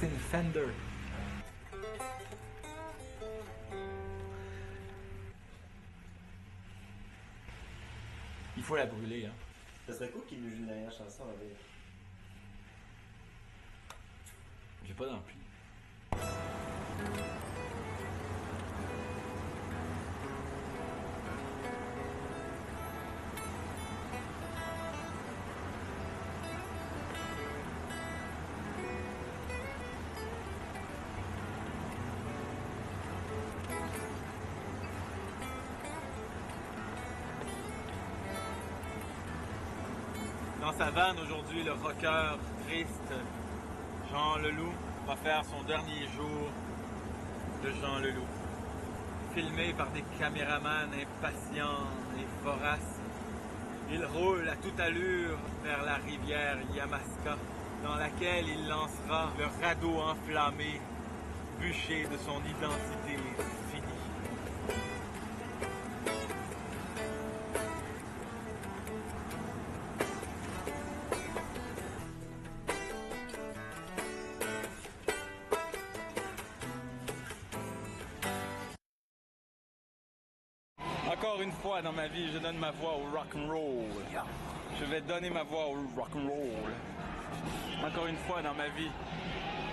c'est une Fender. Il faut la brûler, hein. Ça serait cool qu'il nous joue une dernière chanson avec. J'ai pas d'ampli. Dans sa vanne aujourd'hui, le rocker triste Jean Leloup va faire son dernier jour de Jean Leloup. Filmé par des caméramans impatients et voraces, il roule à toute allure vers la rivière Yamaska, dans laquelle il lancera le radeau enflammé, bûché de son identité finie. Encore une fois dans ma vie, je donne ma voix au rock'n'roll. Je vais donner ma voix au rock'n'roll. Encore une fois dans ma vie,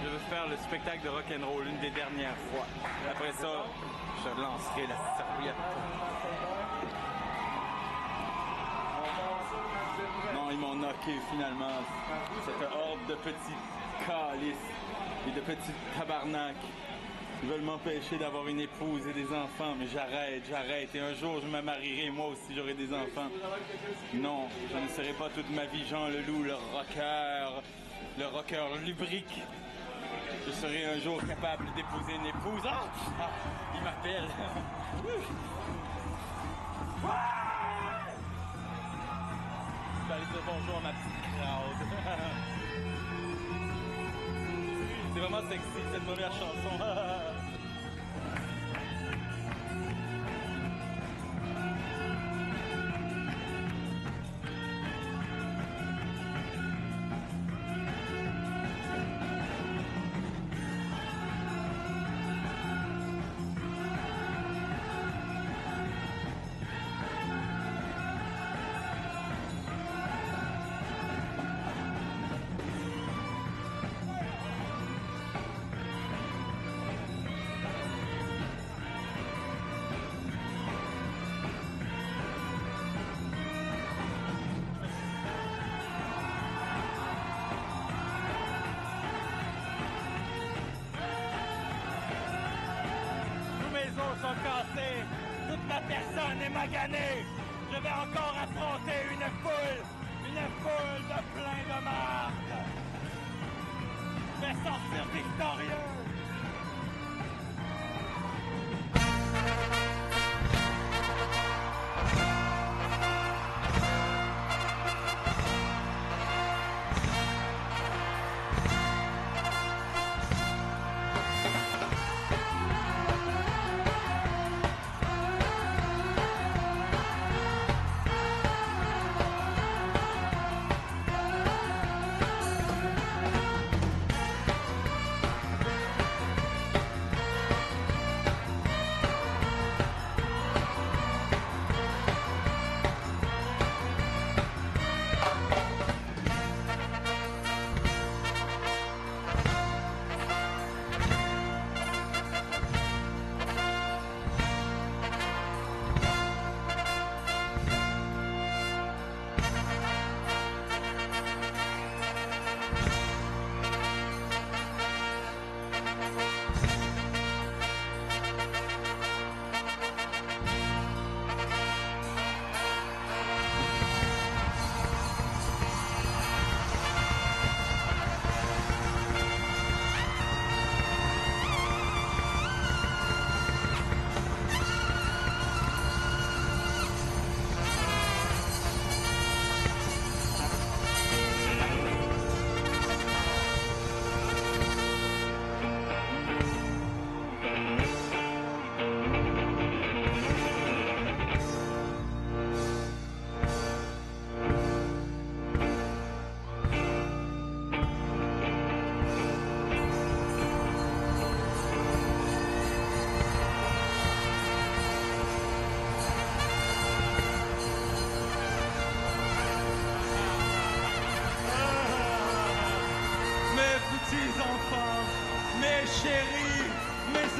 je veux faire le spectacle de rock'n'roll une des dernières fois. Après ça, je lancerai la serviette. Non, ils m'ont knocké finalement. Cette horde de petits calices et de petits tabarnak. Ils veulent m'empêcher d'avoir une épouse et des enfants, mais j'arrête. Et un jour, je me marierai, moi aussi, j'aurai des enfants. Non, je ne serai pas toute ma vie Jean Leloup, le rocker lubrique. Je serai un jour capable d'épouser une épouse. Ah, il m'appelle. Je vais aller dire bonjour à ma petite crowd. C'est vraiment sexy cette première chanson. Sont cassés, toute ma personne est maganée. Je vais encore affronter une foule de plein de marde. Je vais sortir victorieux.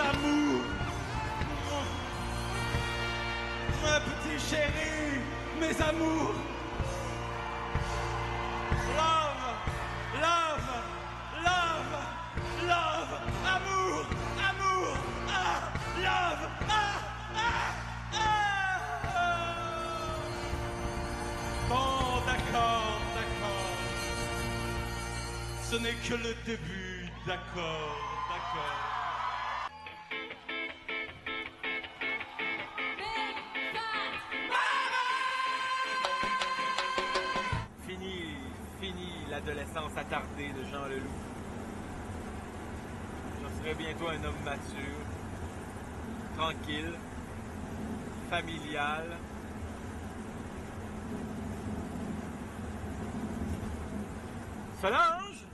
amours, mes petits chéris, mes amours. Love, love, love, love, amour, amour, ah, love, ah, ah, ah. Bon, d'accord, d'accord. Ce n'est que le début, d'accord, d'accord. Fini l'adolescence attardée de Jean Leloup. Je serai bientôt un homme mature, tranquille, familial. Solange!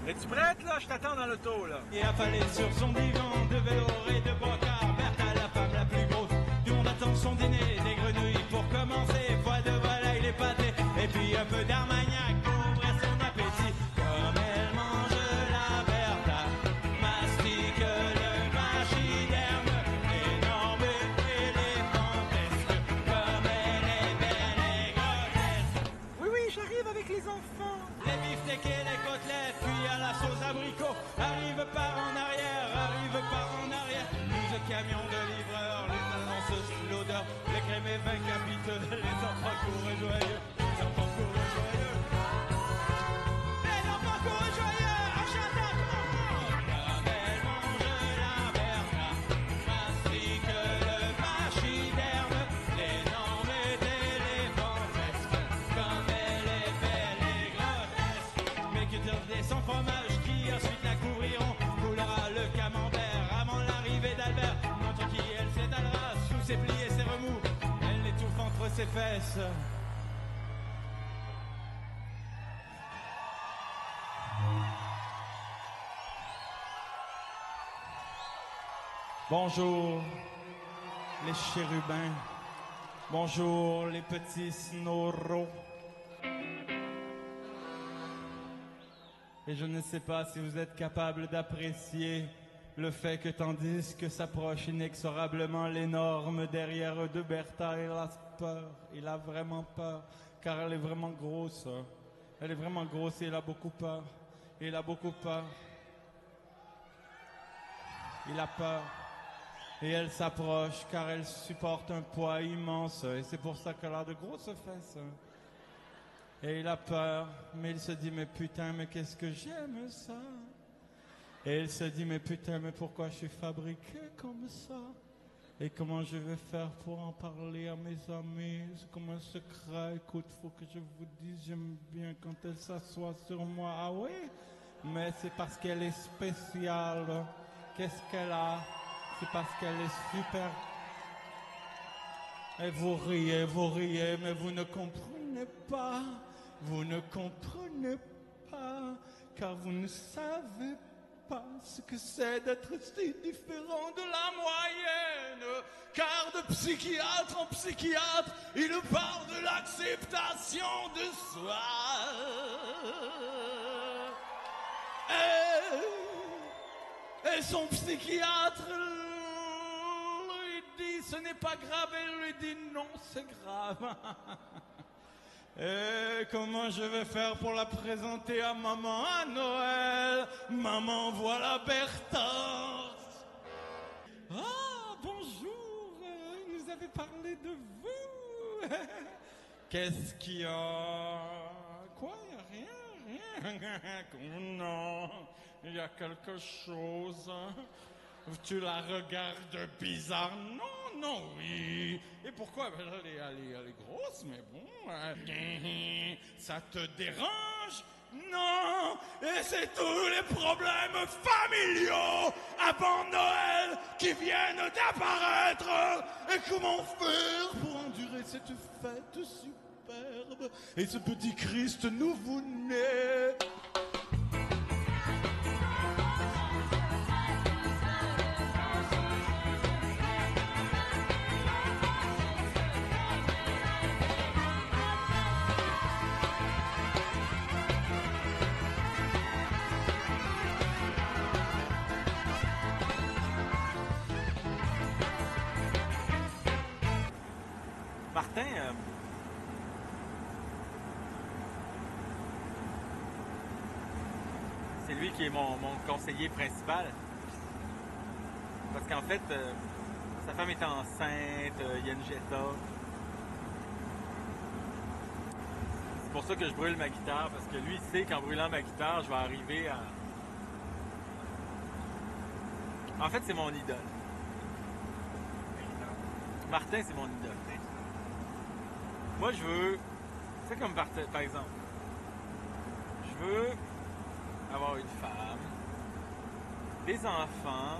Es-tu prête, là? Je t'attends dans l'auto, là. Et affalé sur son divan de velours et de brocart, Bertha, la femme la plus grosse du monde, attend son dîner. Des grenouilles pour commencer, foie de volaille, les pâtés, et puis un peu d'armagnac pour ouvrir son appétit. Comme elle mange la Bertha, mastique le pachyderme, énorme et éléphantesque. Comme elle est belle et grotesque. Oui, j'arrive avec les enfants. Les beefsteaks et les côtelettes, puis à la sauce abricot. Arrive par en arrière, arrive par en arrière. 12 camions de livreurs, les annonceuses, l'odeur, les crémés 20 capiteux, les enfants courent joyeux, les enfants courent joyeux. Les enfants courent joyeux, achète un comment. Comme elle mange la Bertha, mastique le pachyderme, l'énorme est éléphantesque. Comme elle est belle et grotesque. Mais que dire des sans fromage qui ensuite la couvriront, coulera le camembert avant l'arrivée d'Albert. Montre qui elle s'étalera sous ses plis et ses remous, elle l'étouffe entre ses fesses. Bonjour les chérubins, bonjour les petits snorros. Et je ne sais pas si vous êtes capable d'apprécier le fait que tandis que s'approche inexorablement l'énorme derrière eux de Bertha, il a peur, il a vraiment peur, car elle est vraiment grosse. Elle est vraiment grosse et il a beaucoup peur. Il a beaucoup peur. Il a peur. Et elle s'approche car elle supporte un poids immense. Et c'est pour ça qu'elle a de grosses fesses. Et il a peur, mais il se dit, mais putain, mais qu'est-ce que j'aime ça. Et il se dit, mais putain, mais pourquoi je suis fabriqué comme ça. Et comment je vais faire pour en parler à mes amis. C'est comme un secret, écoute, faut que je vous dise, j'aime bien quand elle s'assoit sur moi. Ah oui, mais c'est parce qu'elle est spéciale. Qu'est-ce qu'elle a? C'est parce qu'elle est super. Et vous riez, mais vous ne comprenez pas. Vous ne comprenez pas, car vous ne savez pas ce que c'est d'être si différent de la moyenne. Car de psychiatre en psychiatre, il parle de l'acceptation de soi. Et son psychiatre lui dit ce n'est pas grave, elle lui dit non, c'est grave. Et comment je vais faire pour la présenter à maman à Noël? Maman, voilà Bertha. Ah, bonjour, nous avez parlé de vous. Qu'est-ce qu'il y a? Quoi? Il n'y a rien. Non, il y a quelque chose. Tu la regardes bizarre? Non, oui. Et pourquoi? Ben, elle est grosse, mais bon. Ça te dérange? Non. Et c'est tous les problèmes familiaux avant Noël qui viennent d'apparaître. Et comment faire pour endurer cette fête superbe et ce petit Christ nouveau-né? Martin, c'est lui qui est mon conseiller principal. Parce qu'en fait, sa femme est enceinte, il y a une Jetta. C'est pour ça que je brûle ma guitare, parce que lui, il sait qu'en brûlant ma guitare, je vais arriver à... En fait, c'est mon idole. Martin, c'est mon idole. Moi, je veux... C'est comme par exemple. Je veux avoir une femme, des enfants,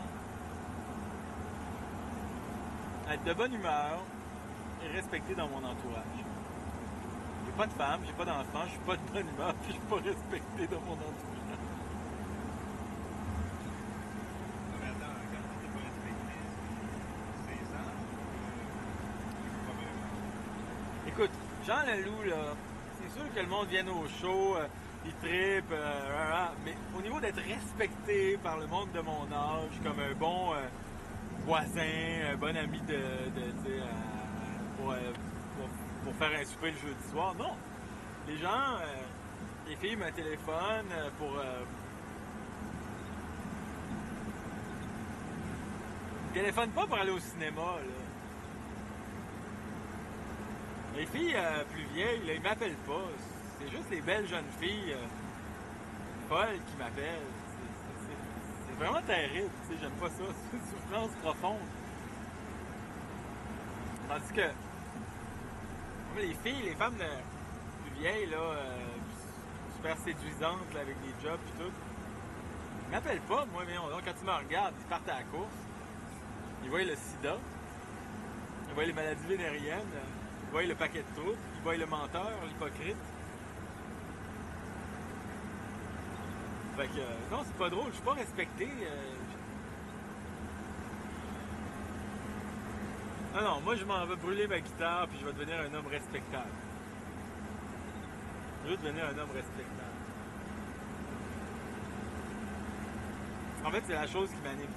être de bonne humeur et respecté dans mon entourage. J'ai pas de femme, j'ai pas d'enfant, je suis pas de bonne humeur puis je suis pas respecté dans mon entourage. Mais attends, quand tu t'es pas respecté, c'est ça? Écoute, Jean Leloup, là, c'est sûr que le monde vienne au show, il trippe, mais au niveau d'être respecté par le monde de mon âge, comme un bon voisin, un bon ami pour faire un souper le jeudi soir, non. Les gens, les filles me téléphonent pour... Ils téléphonent pas pour aller au cinéma, là. Les filles plus vieilles, là, ils m'appellent pas. C'est juste les belles jeunes filles folles qui m'appellent. C'est vraiment terrible, tu sais, j'aime pas ça. C'est une souffrance profonde. Tandis que les filles, les femmes plus vieilles, là, super séduisantes, là, avec des jobs et tout, ils m'appellent pas, moi, mais donc, quand tu me regardes, ils partent à la course, ils voient le sida, ils voient les maladies vénériennes, ils voient le paquet de troubles, ils voient le menteur, l'hypocrite. Fait que, non, c'est pas drôle, je suis pas respecté. Non, moi je m'en vais brûler ma guitare puis je vais devenir un homme respectable. Je veux devenir un homme respectable. En fait, c'est la chose qui m'anime.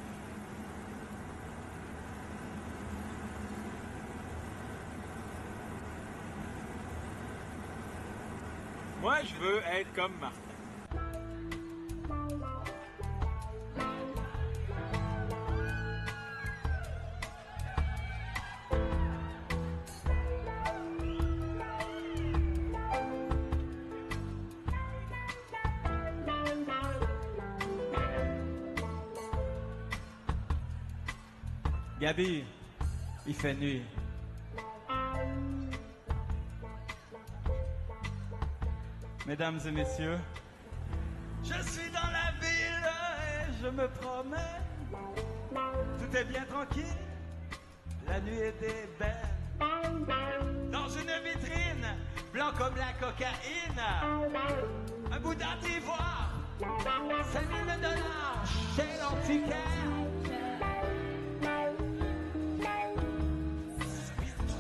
Moi, je veux être comme Martin. Gabi, il fait nuit. Mesdames et messieurs, je suis dans la ville et je me promène. Tout est bien tranquille, la nuit était belle. Dans une vitrine, blanc comme la cocaïne, un bout d'ivoire, 5 000 $ chez l'antiquaire.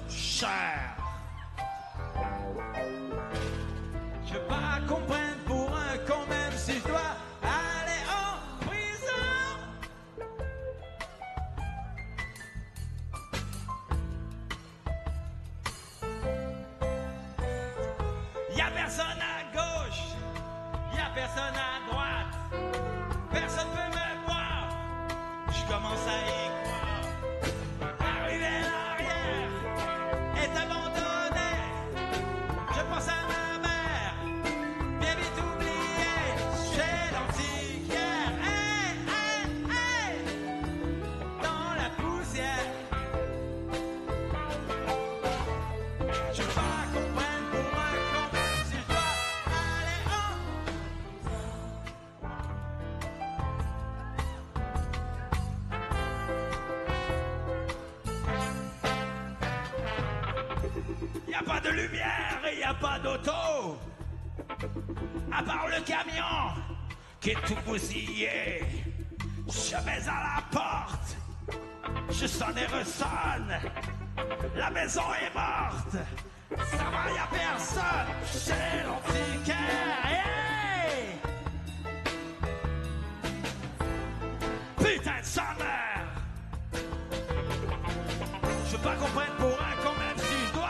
Cher. Je veux pas qu'on prenne pour un con même si je dois aller en prison. Y'a personne à gauche, y'a personne à droite, personne peut me voir, je commence à y croire. Arrivé en arrière est abandonné, je pense à ma mère, bien vite oubliée, chez l'antiquaire, hey, hey, hey, dans la poussière. Je veux pas qu'on prenne pour un con même si je dois aller en... Y a pas de lumière et y a pas d'auto, à part le camion qui est tout bousillé. Je vais à la porte, je sonne et ressonne, la maison est morte, ça va, y a personne, c'est l'antiquaire. Hey! Putain de sa mère! Je veux pas qu'on prenne pour un con même si je dois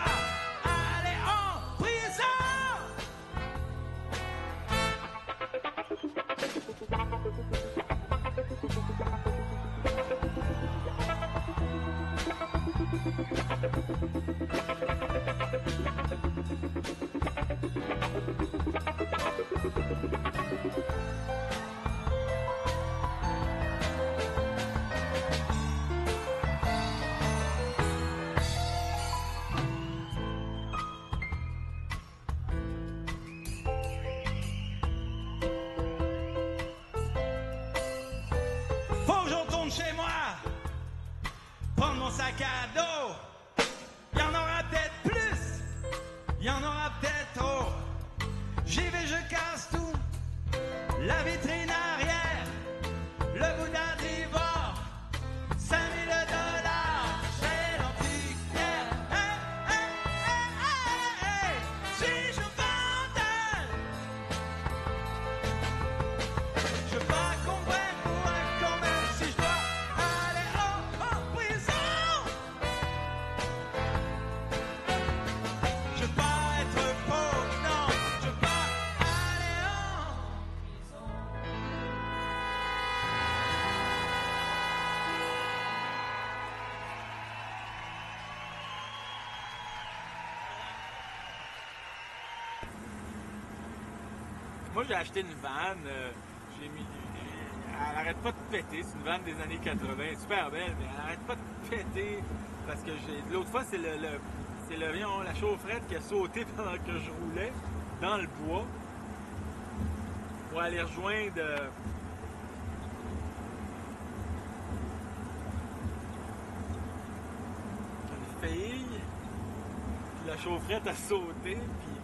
cadeau. Il y en aura peut-être plus, il y en aura peut-être trop. J'y vais, je casse tout. La vitrine arrière, le boudin d'ivoire, 5 000 $, c'est l'antiquaire. Hey, hey, hey, hey, hey, si je m'entends, je pas comprendre pour un quand même si je dois aller en prison. Je veux pas être pauvre, non, je veux pas aller en prison. Moi, j'ai acheté une vanne. J'ai mis. Elle arrête pas de péter. C'est une vanne des années 80. Super belle, mais elle arrête pas de péter. Parce que l'autre fois, c'est la chaufferette qui a sauté pendant que je roulais dans le bois pour aller rejoindre. Une fille. Puis la chaufferette a sauté. Puis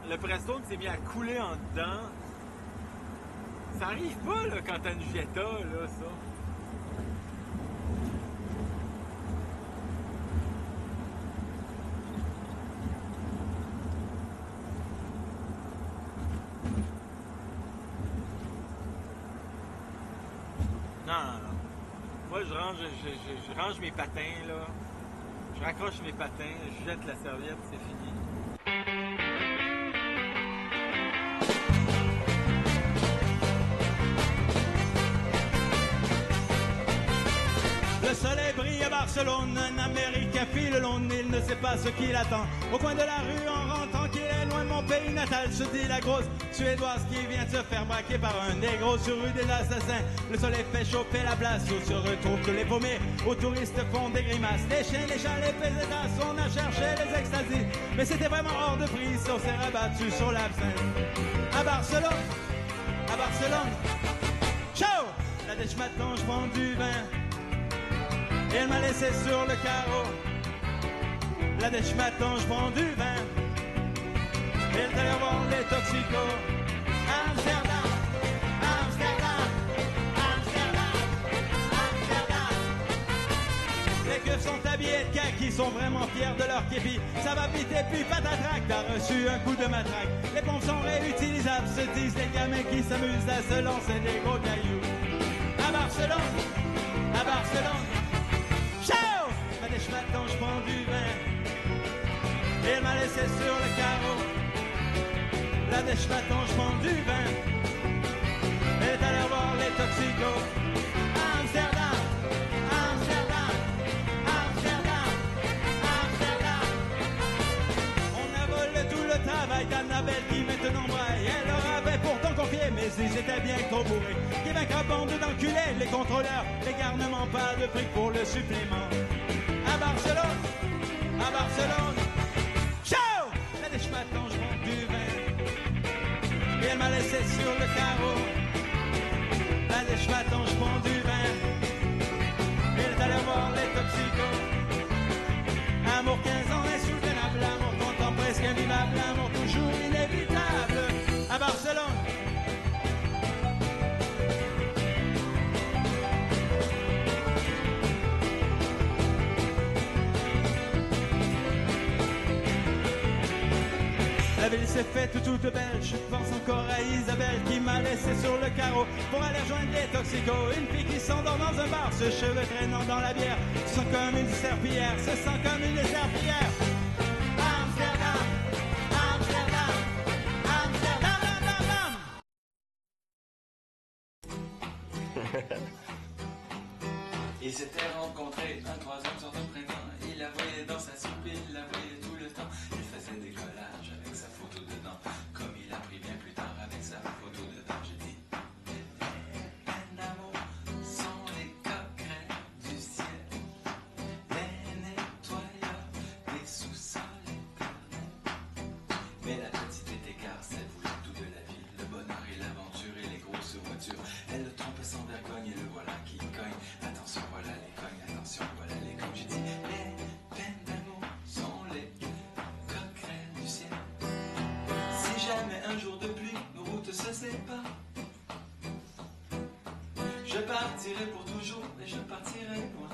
le Prestone s'est mis à couler en dedans. Ça arrive pas là, quand t'as une Jetta, là, ça. Non, non, non. Moi, je range mes patins, là. Je raccroche mes patins, je jette la serviette, c'est fini. Le soleil brille à Barcelone, un Américain file le long de Nil, ne sait pas ce qu'il attend. Au coin de la rue, en rentrant qu'il est loin de mon pays natal, se dit la grosse Suédoise qui vient de se faire braquer par un négro sur rue des Assassins. Le soleil fait chauffer la place, où se retrouvent tous les paumés. Aux touristes font des grimaces, les chiens, les chats, les pésétas. On a cherché les extasies, mais c'était vraiment hors de prix. On s'est rabattu sur l'absinthe. À Barcelone, ciao! La dèche m'attend, je prends du vin. Et elle m'a laissé sur le carreau. La dèche m'attend, je prends du vin. Et elle allait voir les toxicos. Amsterdam, Amsterdam, Amsterdam, Amsterdam. Les keufs sont habillés de kaki, sont vraiment fiers de leur képi. Ça va vite et puis patatrac, t'as reçu un coup de matraque. Les pompes sont réutilisables, se disent les gamins qui s'amusent à se lancer des gros cailloux. À Barcelone, ciao! La dèche m'attend, je prends du vin. Et elle m'a laissé sur le carreau. La dèche m'attend, je prends du vin. Elle est allée voir les toxicos. Amsterdam, Amsterdam, Amsterdam, Amsterdam. On a volé tout le travail d'Annabelle qui maintenant braille. Elle leur avait pourtant confié, mais ils étaient bien trop bourrés. Qui vaincra bande d'enculés, les contrôleurs, les garnements, pas de prix pour le supplément. À Barcelone, ciao! La dèche m'attend, je prends du vin. Et elle m'a laissé sur le carreau. La dèche m'attend, je prends du vin. Et elle est allée voir les toxicos. Amour 15 ans insoutenable, amour content presque invivable, amour toujours inévitable. À Barcelone. La ville s'est faite toute belle, je pense encore à Isabelle qui m'a laissé sur le carreau pour aller rejoindre les toxicos. Une fille qui s'endort dans un bar, se cheveux traînant dans la bière, se sent comme une serpillière, se sent comme une serpillière. Amsterdam, Amsterdam, Amsterdam, Amsterdam. Ils s'étaient rencontrés un troisième sur un printemps. Il la voyait dans sa soupe, il la voyait tout le temps. Il faisait des collages avec sa photo dedans. Comme il a pris bien plus tard avec sa photo dedans. J'ai dit, les peines d'amour sont les coquerets du ciel. Les nettoyeurs des sous-sols éternels. Mais la petite était garce, elle voulait tout de la vie. Le bonheur et l'aventure et les grosses voitures. Elle le trompe sans vergogne et le voilà qui cogne. Attention, voilà les cognes, attention, voilà les cognes. J'ai dit, Je partirai pour toujours et je partirai loin.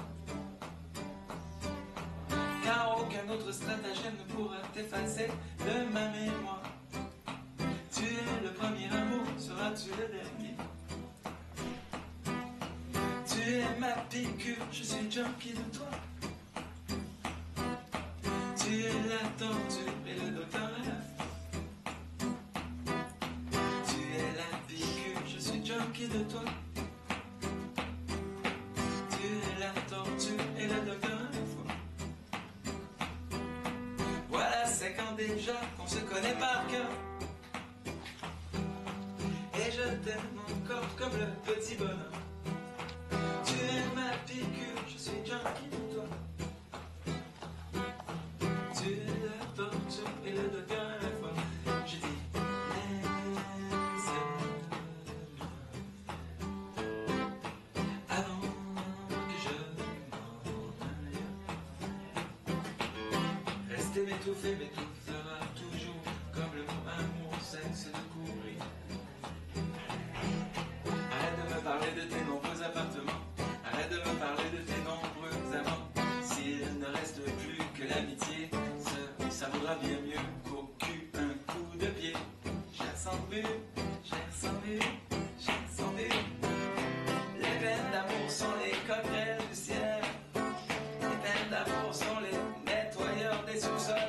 Car aucun autre stratagème ne pourra t'effacer de ma mémoire. Tu es le premier amour, seras-tu le dernier? Tu es ma piqûre, je suis junkie de toi. Tu es la torture et le docteur à la fois. Tu es la piqûre, je suis junkie de toi. Tu es la torture et le docteur à la fois. Voilà 5 ans déjà qu'on se connaît par cœur. Et je t'aime encore comme le petit bonhomme. Tu es ma piqûre, je suis junkie de toi. Tu es la torture et le docteur à la fois. Je dis avant que je m'en aille. Rester m'étouffer m'étouffera toujours comme le mot amour sexe de courir. Arrête de me parler de tes nombreux appartements. Arrête de me parler de tes nombreux amants. S'il ne reste plus que l'amitié, ça vaudra bien mieux qu'au cul un coup de pied. J'ai ressenti, les peines d'amour sont les coquerelles du ciel. Les peines d'amour sont les nettoyeurs des sous-sols.